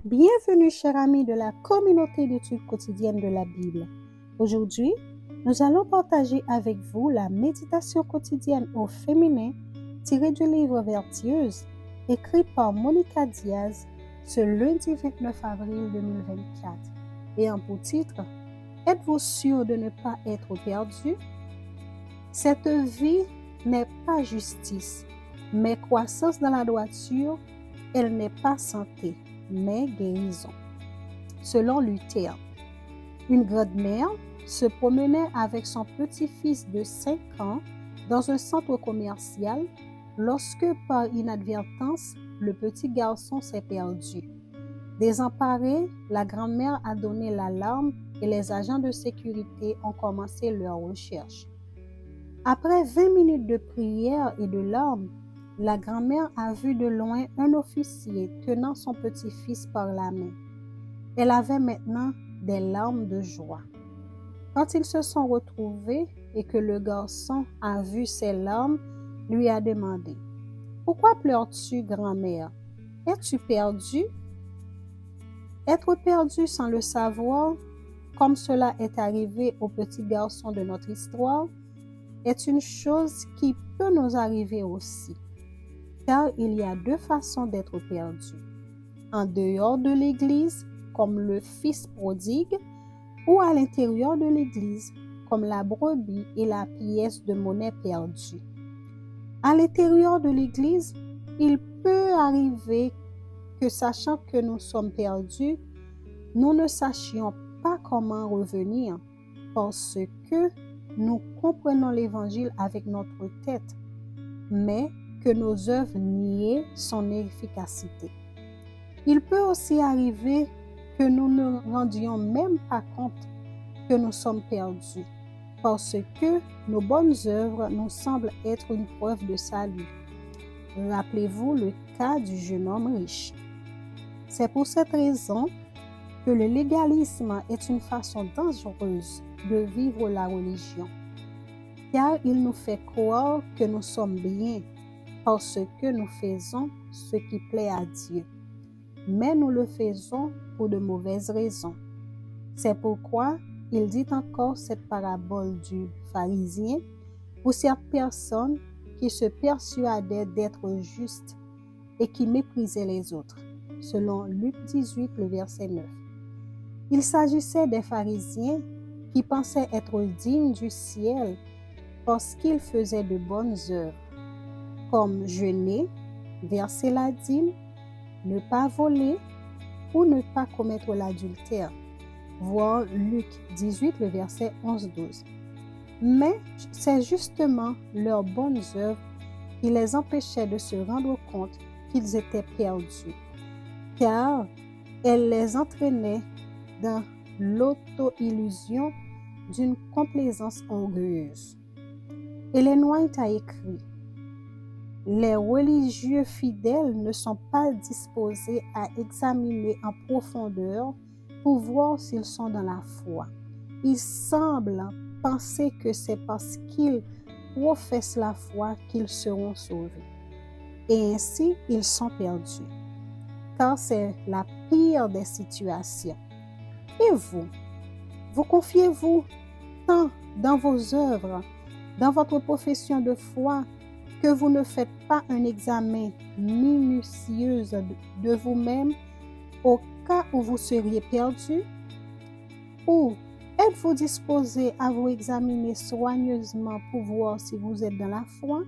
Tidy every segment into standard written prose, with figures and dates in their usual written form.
Bienvenue, chers amis de la communauté d'études quotidiennes de la Bible. Aujourd'hui, nous allons partager avec vous la méditation quotidienne au féminin tirée du livre Vertueuse, écrit par Monica Diaz ce lundi 29 avril 2024. Ayant pour titre « Êtes-vous sûr de ne pas être perdu ?» Cette vie n'est pas justice, mais croissance dans la droiture, elle n'est pas santé, mais guérison. Selon Luther, une grand-mère se promenait avec son petit-fils de 5 ans dans un centre commercial lorsque, par inadvertance, le petit garçon s'est perdu. Désemparée, la grand-mère a donné l'alarme et les agents de sécurité ont commencé leur recherche. Après 20 minutes de prière et de larmes, la grand-mère a vu de loin un officier tenant son petit-fils par la main. Elle avait maintenant des larmes de joie. Quand ils se sont retrouvés et que le garçon a vu ses larmes, lui a demandé « Pourquoi pleures-tu, grand-mère? Es-tu perdue ?» Être perdu sans le savoir, comme cela est arrivé au petit garçon de notre histoire, est une chose qui peut nous arriver aussi. Car il y a deux façons d'être perdu. En dehors de l'Église, comme le fils prodigue, ou à l'intérieur de l'Église, comme la brebis et la pièce de monnaie perdue. À l'intérieur de l'Église, il peut arriver que, sachant que nous sommes perdus, nous ne sachions pas comment revenir parce que nous comprenons l'Évangile avec notre tête, mais que nos œuvres nient son efficacité. Il peut aussi arriver que nous ne rendions même pas compte que nous sommes perdus, parce que nos bonnes œuvres nous semblent être une preuve de salut. Rappelez-vous le cas du jeune homme riche. C'est pour cette raison que le légalisme est une façon dangereuse de vivre la religion, car il nous fait croire que nous sommes bien parce que nous faisons ce qui plaît à Dieu, mais nous le faisons pour de mauvaises raisons. C'est pourquoi il dit encore cette parabole du pharisien pour cette personne qui se persuadait d'être juste et qui méprisait les autres, selon Luc 18, le verset 9. Il s'agissait des pharisiens qui pensaient être dignes du ciel parce qu'ils faisaient de bonnes œuvres, comme jeûner, verser la dîme, ne pas voler ou ne pas commettre l'adultère. Voir Luc 18, le verset 11-12. Mais c'est justement leurs bonnes œuvres qui les empêchaient de se rendre compte qu'ils étaient perdus, car elles les entraînaient dans l'auto-illusion d'une complaisance orgueilleuse. Ellen White a écrit « Les religieux fidèles ne sont pas disposés à examiner en profondeur pour voir s'ils sont dans la foi. Ils semblent penser que c'est parce qu'ils professent la foi qu'ils seront sauvés. Et ainsi, ils sont perdus. Car c'est la pire des situations. Et vous confiez-vous tant dans vos œuvres, dans votre profession de foi, que vous ne faites pas un examen minutieux de vous-même au cas où vous seriez perdu? Ou êtes-vous disposé à vous examiner soigneusement pour voir si vous êtes dans la foi?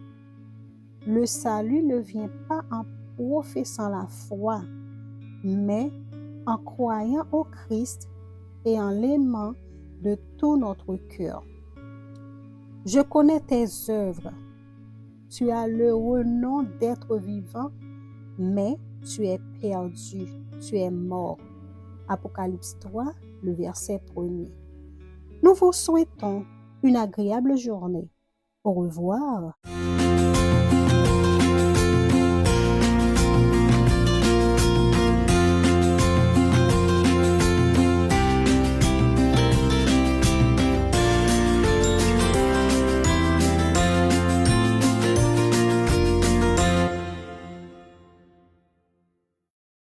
Le salut ne vient pas en professant la foi, mais en croyant au Christ et en l'aimant de tout notre cœur. Je connais tes œuvres. Tu as le renom d'être vivant, mais tu es perdu, tu es mort. Apocalypse 3, le verset 1er. Nous vous souhaitons une agréable journée. Au revoir.